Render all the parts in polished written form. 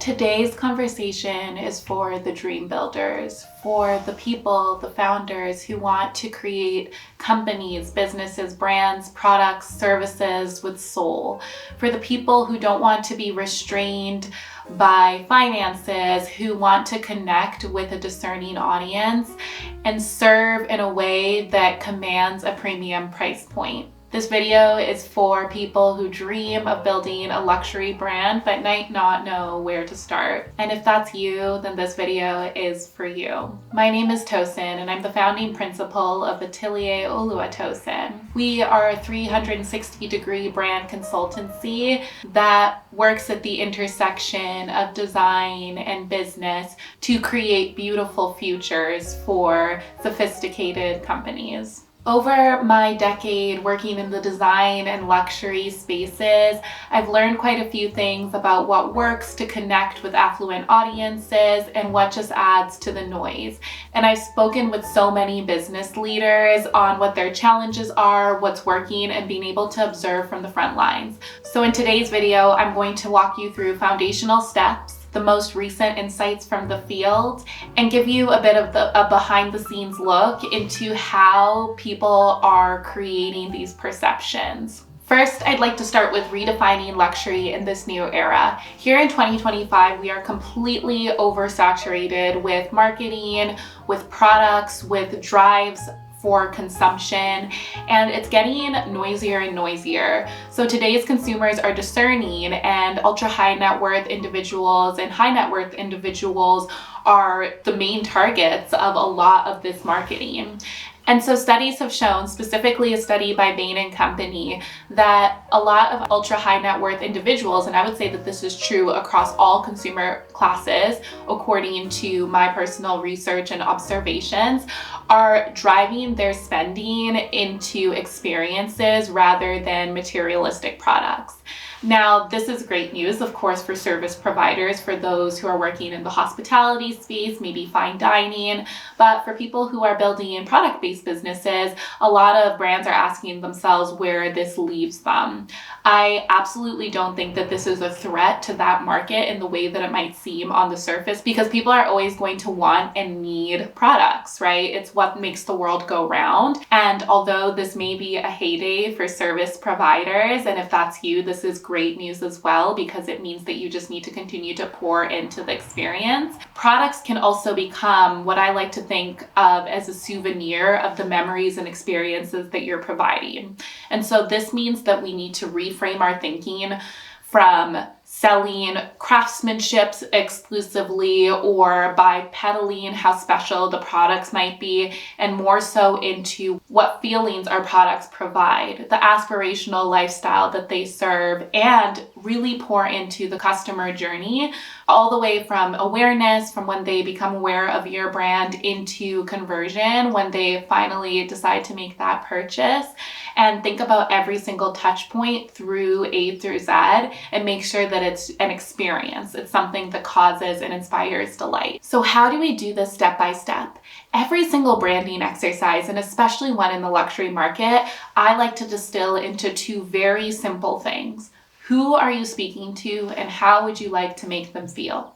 Today's conversation is for the dream builders, for the people, the founders who want to create companies, businesses, brands, products, services with soul, for the people who don't want to be restrained by finances, who want to connect with a discerning audience and serve in a way that commands a premium price point. This video is for people who dream of building a luxury brand but might not know where to start. And if that's you, then this video is for you. My name is Tosin, and I'm the founding principal of Atelier Oluwatosin. We are a 360-degree brand consultancy that works at the intersection of design and business to create beautiful futures for sophisticated companies. Over my decade working in the design and luxury spaces, I've learned quite a few things about what works to connect with affluent audiences and what just adds to the noise. And I've spoken with so many business leaders on what their challenges are, what's working, and being able to observe from the front lines. So in today's video, I'm going to walk you through foundational steps, the most recent insights from the field, and give you a bit of a behind the scenes look into how people are creating these perceptions. First, I'd like to start with redefining luxury in this new era. Here in 2025, we are completely oversaturated with marketing, with products, with drives for consumption, and it's getting noisier and noisier. So today's consumers are discerning, and ultra high net worth individuals and high net worth individuals are the main targets of a lot of this marketing. And so studies have shown, specifically a study by Bain & Company, that a lot of ultra high net worth individuals, and I would say that this is true across all consumer classes, according to my personal research and observations, are driving their spending into experiences rather than materialistic products. Now, this is great news, of course, for service providers, for those who are working in the hospitality space, maybe fine dining, but for people who are building product-based businesses, a lot of brands are asking themselves where this leaves them. I absolutely don't think that this is a threat to that market in the way that it might seem on the surface, because people are always going to want and need products, right? It's what makes the world go round. And although this may be a heyday for service providers, and if that's you, this is great news as well, because it means that you just need to continue to pour into the experience. Products can also become what I like to think of as a souvenir of the memories and experiences that you're providing. And so this means that we need to reframe our thinking from selling craftsmanship exclusively or by peddling how special the products might be, and more so into what feelings our products provide, the aspirational lifestyle that they serve, and really pour into the customer journey, all the way from awareness, from when they become aware of your brand, into conversion, when they finally decide to make that purchase. And think about every single touch point through A through Z and make sure that it's an experience. It's something that causes and inspires delight. So how do we do this step by step? Every single branding exercise, and especially one in the luxury market, I like to distill into two very simple things. Who are you speaking to, and how would you like to make them feel?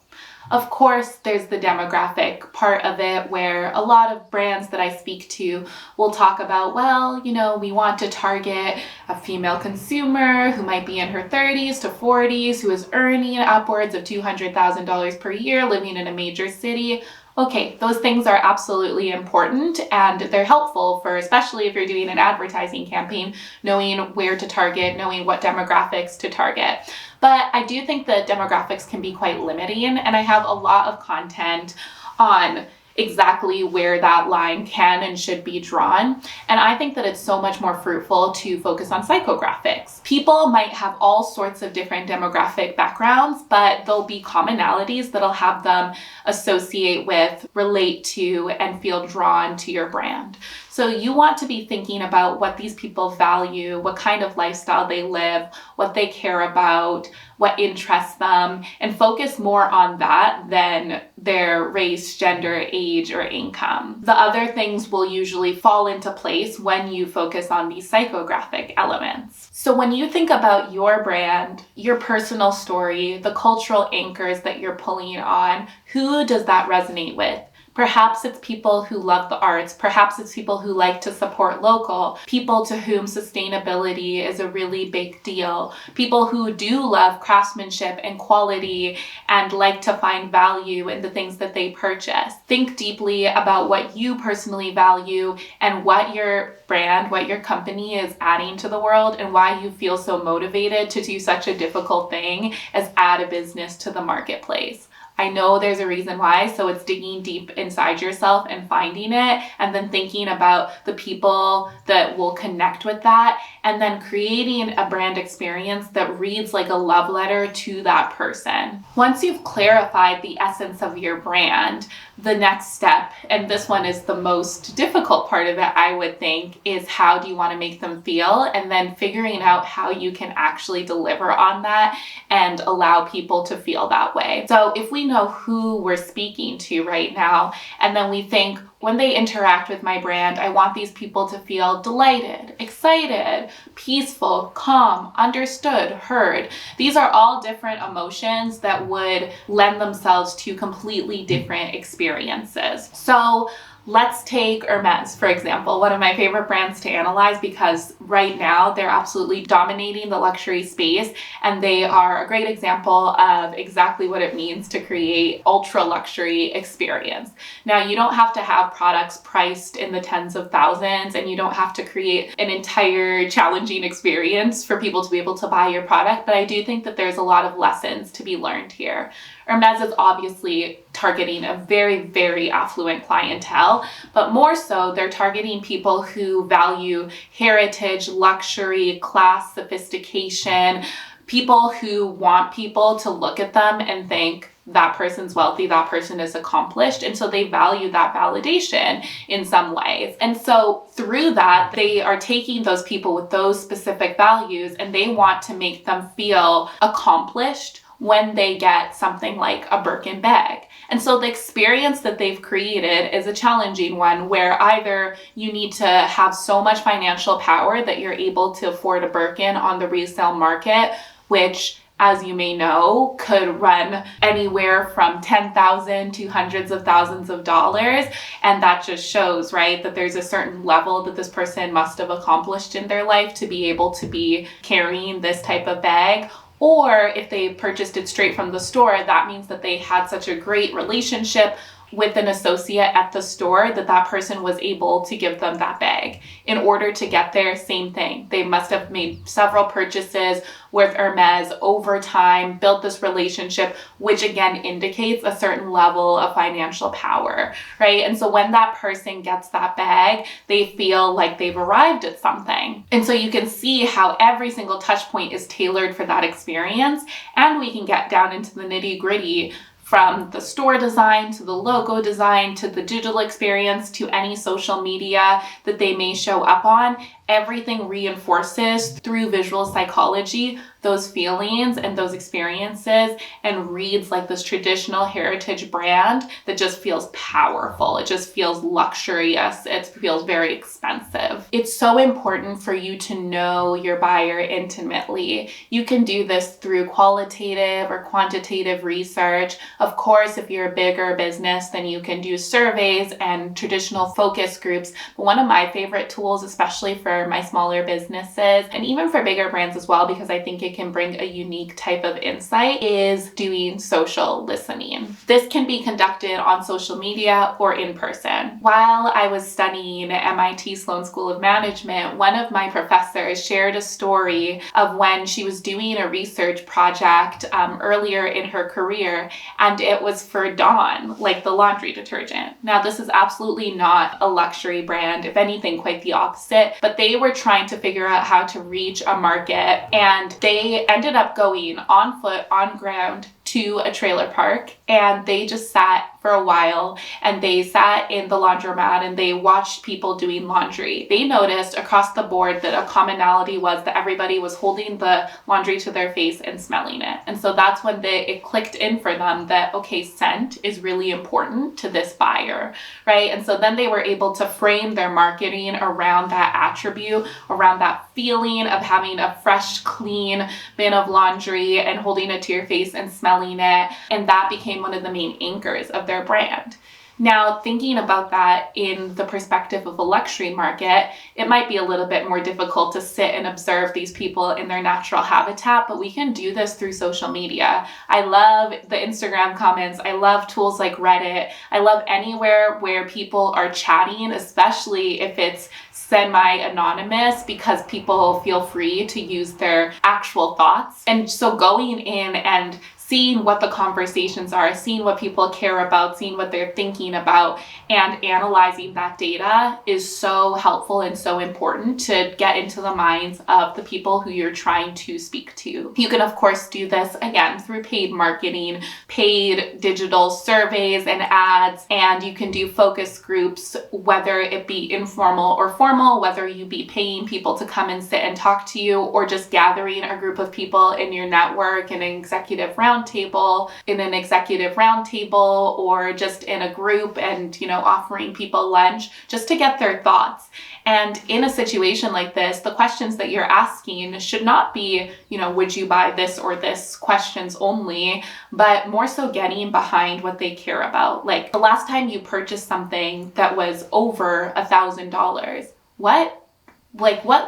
Of course, there's the demographic part of it, where a lot of brands that I speak to will talk about, well, we want to target a female consumer who might be in her 30s to 40s, who is earning upwards of $200,000 per year, living in a major city. Okay, those things are absolutely important, and they're helpful for, especially if you're doing an advertising campaign, knowing where to target, knowing what demographics to target. But I do think that demographics can be quite limiting, and I have a lot of content on exactly where that line can and should be drawn. And I think that it's so much more fruitful to focus on psychographics. People might have all sorts of different demographic backgrounds, but there'll be commonalities that'll have them associate with, relate to, and feel drawn to your brand. So you want to be thinking about what these people value, what kind of lifestyle they live, what they care about, what interests them, and focus more on that than their race, gender, age, or income. The other things will usually fall into place when you focus on these psychographic elements. So when you think about your brand, your personal story, the cultural anchors that you're pulling on, who does that resonate with? Perhaps it's people who love the arts. Perhaps it's people who like to support local, people to whom sustainability is a really big deal, people who do love craftsmanship and quality and like to find value in the things that they purchase. Think deeply about what you personally value and what your brand, what your company is adding to the world, and why you feel so motivated to do such a difficult thing as add a business to the marketplace. I know there's a reason why, so it's digging deep inside yourself and finding it, and then thinking about the people that will connect with that, and then creating a brand experience that reads like a love letter to that person. Once you've clarified the essence of your brand, the next step, and this one is the most difficult part of it, I would think, is how do you want to make them feel, and then figuring out how you can actually deliver on that and allow people to feel that way. So if we know who we're speaking to right now, and then we think, when they interact with my brand, I want these people to feel delighted, excited, peaceful, calm, understood, heard. These are all different emotions that would lend themselves to completely different experiences. So let's take Hermès, for example, one of my favorite brands to analyze, because right now they're absolutely dominating the luxury space, and they are a great example of exactly what it means to create ultra luxury experience. Now, you don't have to have products priced in the tens of thousands, and you don't have to create an entire challenging experience for people to be able to buy your product, but I do think that there's a lot of lessons to be learned here. Hermès is obviously targeting a very, very affluent clientele, but more so, they're targeting people who value heritage, luxury, class, sophistication, people who want people to look at them and think, that person's wealthy, that person is accomplished. And so they value that validation in some ways. And so through that, they are taking those people with those specific values, and they want to make them feel accomplished when they get something like a Birkin bag. And so the experience that they've created is a challenging one, where either you need to have so much financial power that you're able to afford a Birkin on the resale market, which, as you may know, could run anywhere from $10,000 to hundreds of thousands of dollars. And that just shows, right, that there's a certain level that this person must have accomplished in their life to be able to be carrying this type of bag. Or if they purchased it straight from the store, that means that they had such a great relationship with an associate at the store that that person was able to give them that bag. In order to get there, same thing. They must have made several purchases with Hermès over time, built this relationship, which again indicates a certain level of financial power, right? And so when that person gets that bag, they feel like they've arrived at something. And so you can see how every single touch point is tailored for that experience, and we can get down into the nitty-gritty, from the store design to the logo design to the digital experience to any social media that they may show up on. Everything reinforces through visual psychology those feelings and those experiences, and reads like this traditional heritage brand that just feels powerful. It just feels luxurious. It feels very expensive. It's so important for you to know your buyer intimately. You can do this through qualitative or quantitative research. Of course, if you're a bigger business, then you can do surveys and traditional focus groups. But one of my favorite tools, especially for my smaller businesses and even for bigger brands as well, because I think it can bring a unique type of insight, is doing social listening. This can be conducted on social media or in person. While I was studying at MIT Sloan School of Management, one of my professors shared a story of when she was doing a research project earlier in her career, and it was for Dawn, like the laundry detergent. Now, this is absolutely not a luxury brand, if anything, quite the opposite, but they were trying to figure out how to reach a market, and they ended up going on foot, on ground, to a trailer park, and they just sat for a while and they sat in the laundromat and they watched people doing laundry, they noticed across the board that a commonality was that everybody was holding the laundry to their face and smelling it. And so that's when it clicked in for them that, okay, scent is really important to this buyer, right? And so then they were able to frame their marketing around that attribute, around that feeling of having a fresh, clean bin of laundry and holding it to your face and smelling it. And that became one of the main anchors of their brand. Now, thinking about that in the perspective of a luxury market, it might be a little bit more difficult to sit and observe these people in their natural habitat, but we can do this through social media. I love the Instagram comments. I love tools like Reddit. I love anywhere where people are chatting, especially if it's semi-anonymous, because people feel free to use their actual thoughts. And so going in and seeing what the conversations are, seeing what people care about, seeing what they're thinking about, and analyzing that data is so helpful and so important to get into the minds of the people who you're trying to speak to. You can, of course, do this again through paid marketing, paid digital surveys and ads, and you can do focus groups, whether it be informal or formal, whether you be paying people to come and sit and talk to you, or just gathering a group of people in your network in an executive roundtable, or just in a group and, offering people lunch just to get their thoughts. And in a situation like this, the questions that you're asking should not be, would you buy this or this questions only, but more so getting behind what they care about. Like the last time you purchased something that was over $1,000, what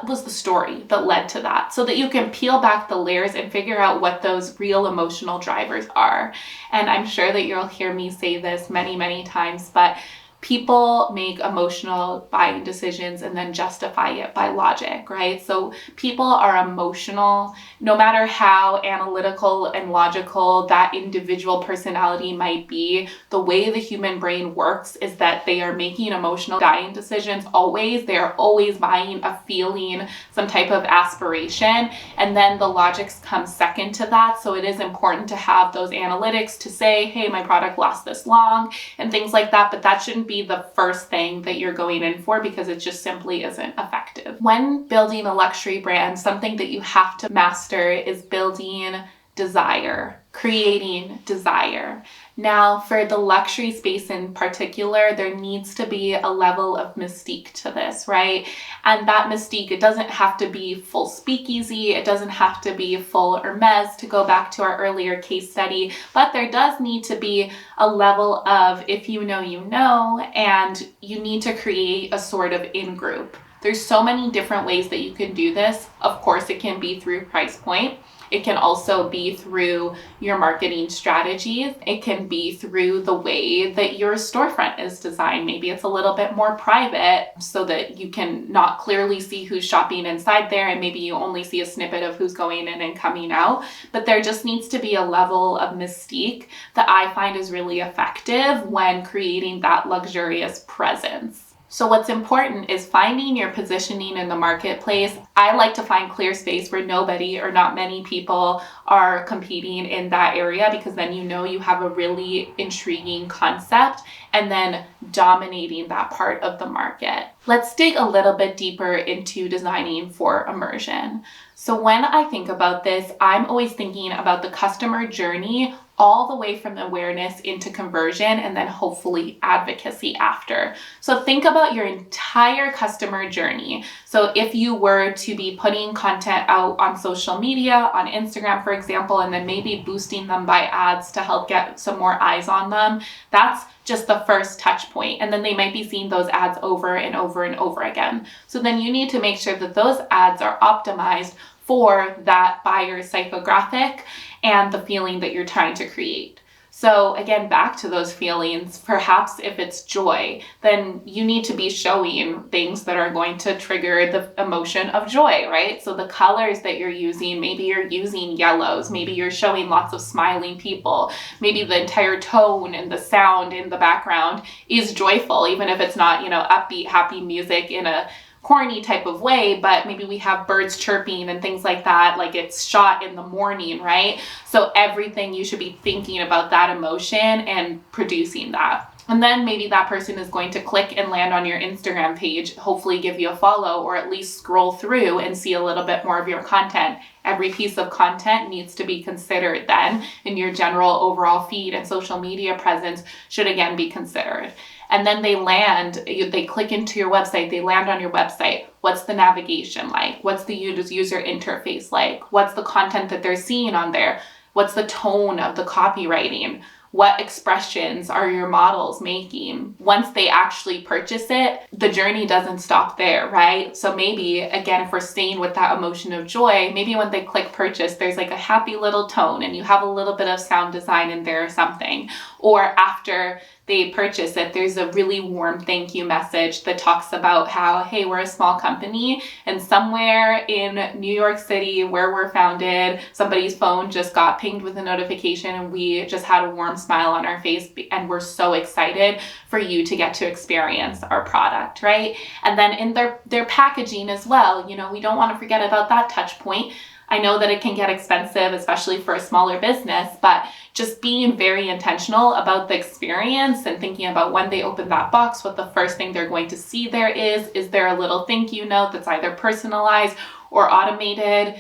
was the story that led to that, so that you can peel back the layers and figure out what those real emotional drivers are. And I'm sure that you'll hear me say this many, many times, but people make emotional buying decisions and then justify it by logic, right? So people are emotional, no matter how analytical and logical that individual personality might be. The way the human brain works is that they are making emotional buying decisions always. They are always buying a feeling, some type of aspiration, and then the logics come second to that. So it is important to have those analytics to say, hey, my product lasts this long and things like that, but that shouldn't be the first thing that you're going in for, because it just simply isn't effective. When building a luxury brand, something that you have to master is building desire, creating desire. Now, for the luxury space in particular, there needs to be a level of mystique to this, right? And that mystique, it doesn't have to be full speakeasy, it doesn't have to be full Hermès, to go back to our earlier case study, but there does need to be a level of, if you know, and you need to create a sort of in-group. There's so many different ways that you can do this. Of course, it can be through price point. It can also be through your marketing strategies. It can be through the way that your storefront is designed. Maybe it's a little bit more private so that you can not clearly see who's shopping inside there, and maybe you only see a snippet of who's going in and coming out. But there just needs to be a level of mystique that I find is really effective when creating that luxurious presence. So what's important is finding your positioning in the marketplace. I like to find clear space where nobody or not many people are competing in that area, because then you have a really intriguing concept, and then dominating that part of the market. Let's dig a little bit deeper into designing for immersion. So when I think about this, I'm always thinking about the customer journey all the way from awareness into conversion, and then hopefully advocacy after. So think about your entire customer journey. So if you were to be putting content out on social media, on Instagram, for example, and then maybe boosting them by ads to help get some more eyes on them, that's just the first touch point. And then they might be seeing those ads over and over and over again. So then you need to make sure that those ads are optimized for that buyer's psychographic and the feeling that you're trying to create. So again, back to those feelings, perhaps if it's joy, then you need to be showing things that are going to trigger the emotion of joy, right? So the colors that you're using, maybe you're using yellows, maybe you're showing lots of smiling people, maybe the entire tone and the sound in the background is joyful, even if it's not, upbeat, happy music in a corny type of way, but maybe we have birds chirping and things like that, like it's shot in the morning, right? So everything, you should be thinking about that emotion and producing that. And then maybe that person is going to click and land on your Instagram page, hopefully give you a follow, or at least scroll through and see a little bit more of your content. Every piece of content needs to be considered then, in your general overall feed, and social media presence should again be considered. And then they click into your website, they land on your website. What's the navigation like? What's the user interface like? What's the content that they're seeing on there? What's the tone of the copywriting? What expressions are your models making? Once they actually purchase it, the journey doesn't stop there, right? So maybe, again, if we're staying with that emotion of joy, maybe when they click purchase, there's like a happy little tone and you have a little bit of sound design in there or something. Or after they purchase it, there's a really warm thank you message that talks about how, hey, we're a small company and somewhere in New York City where we're founded, somebody's phone just got pinged with a notification and we just had a warm smile on our face and we're so excited for you to get to experience our product, right? And then in their packaging as well, we don't want to forget about that touch point. I know that it can get expensive, especially for a smaller business, but just being very intentional about the experience and thinking about when they open that box, what the first thing they're going to see there is there a little thank you note that's either personalized or automated?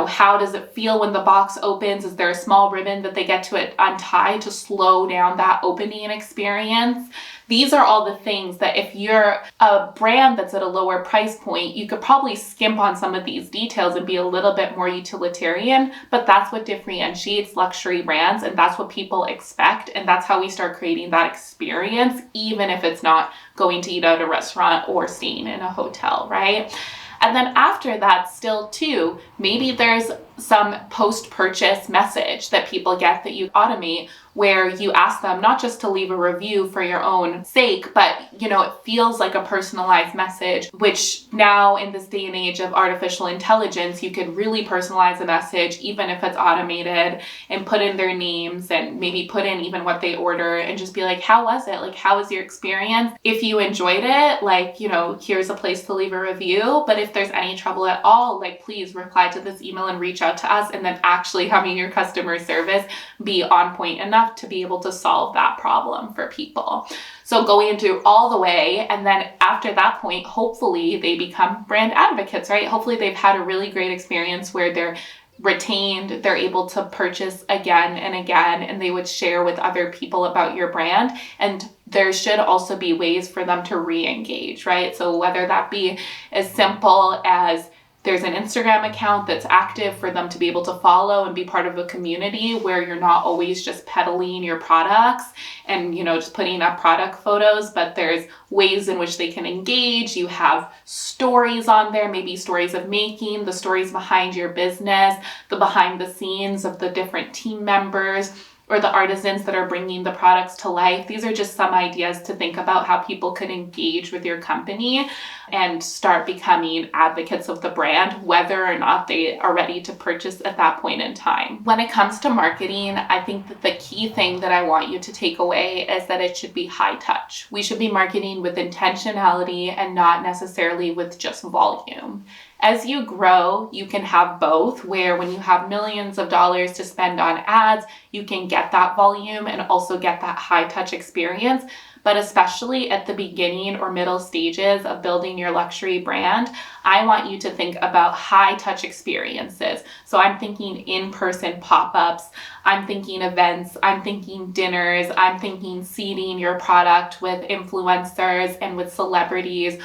How does it feel when the box opens? Is there a small ribbon that they get to untie to slow down that opening experience? These are all the things that if you're a brand that's at a lower price point, you could probably skimp on some of these details and be a little bit more utilitarian, but that's what differentiates luxury brands and that's what people expect. And that's how we start creating that experience, even if it's not going to eat at a restaurant or staying in a hotel, right? And then after that, still too, maybe there's some post-purchase message that people get that you automate where you ask them not just to leave a review for your own sake, but it feels like a personalized message, which now in this day and age of artificial intelligence, you could really personalize a message, even if it's automated, and put in their names and maybe put in even what they order and just be like, how was it? Like, how was your experience? If you enjoyed it, here's a place to leave a review. But if there's any trouble at all, please reply to this email and reach out to us, and then actually having your customer service be on point enough to be able to solve that problem for people. So going into all the way, and then after that point, hopefully they become brand advocates, right? Hopefully they've had a really great experience where they're retained, they're able to purchase again and again, and they would share with other people about your brand. And there should also be ways for them to re-engage, right? So whether that be as simple as there's an Instagram account that's active for them to be able to follow and be part of a community where you're not always just peddling your products and, just putting up product photos, but there's ways in which they can engage. You have stories on there, maybe stories of making, the stories behind your business, the behind the scenes of the different team members, or the artisans that are bringing the products to life. These are just some ideas to think about how people could engage with your company and start becoming advocates of the brand, whether or not they are ready to purchase at that point in time. When it comes to marketing, I think that the key thing that I want you to take away is that it should be high touch. We should be marketing with intentionality and not necessarily with just volume. As you grow, you can have both, where when you have millions of dollars to spend on ads, you can get that volume and also get that high touch experience. But especially at the beginning or middle stages of building your luxury brand, I want you to think about high touch experiences. So I'm thinking in-person pop-ups, I'm thinking events, I'm thinking dinners, I'm thinking seeding your product with influencers and with celebrities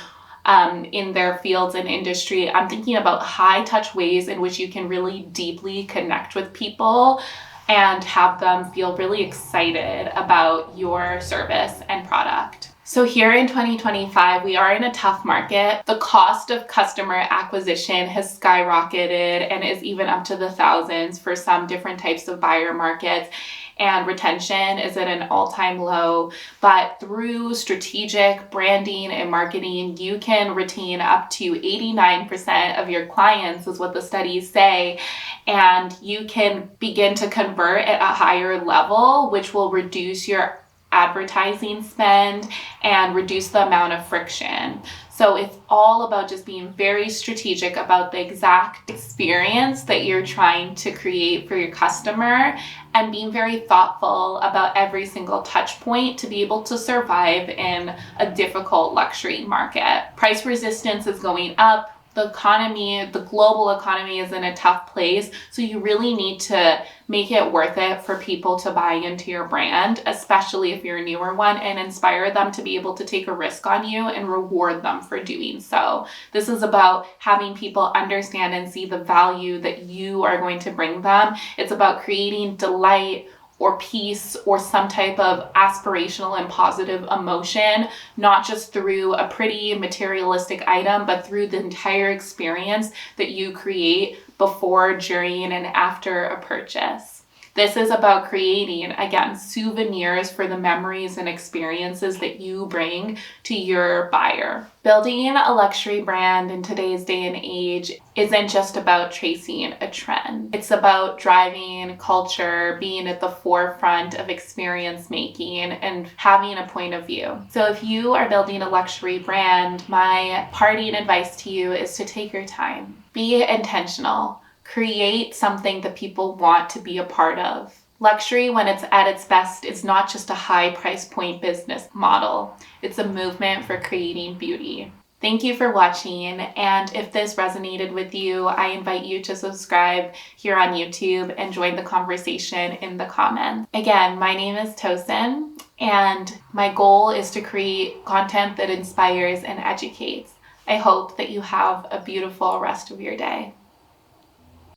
in their fields and industry. I'm thinking about high touch ways in which you can really deeply connect with people and have them feel really excited about your service and product. So here in 2025, we are in a tough market. The cost of customer acquisition has skyrocketed and is even up to the thousands for some different types of buyer markets. And retention is at an all-time low. But through strategic branding and marketing, you can retain up to 89% of your clients, is what the studies say. And you can begin to convert at a higher level, which will reduce your advertising spend and reduce the amount of friction. So it's all about just being very strategic about the exact experience that you're trying to create for your customer and being very thoughtful about every single touch point to be able to survive in a difficult luxury market. Price resistance is going up. The economy, the global economy is in a tough place. So you really need to make it worth it for people to buy into your brand, especially if you're a newer one, and inspire them to be able to take a risk on you and reward them for doing so. This is about having people understand and see the value that you are going to bring them. It's about creating delight or peace or some type of aspirational and positive emotion, not just through a pretty materialistic item, but through the entire experience that you create before, during, and after a purchase. This is about creating, again, souvenirs for the memories and experiences that you bring to your buyer. Building a luxury brand in today's day and age isn't just about chasing a trend. It's about driving culture, being at the forefront of experience making, and having a point of view. So if you are building a luxury brand, my parting advice to you is to take your time. Be intentional. Create something that people want to be a part of. Luxury, when it's at its best, is not just a high price point business model. It's a movement for creating beauty. Thank you for watching, and if this resonated with you, I invite you to subscribe here on YouTube and join the conversation in the comments. Again, my name is Tosin, and my goal is to create content that inspires and educates. I hope that you have a beautiful rest of your day.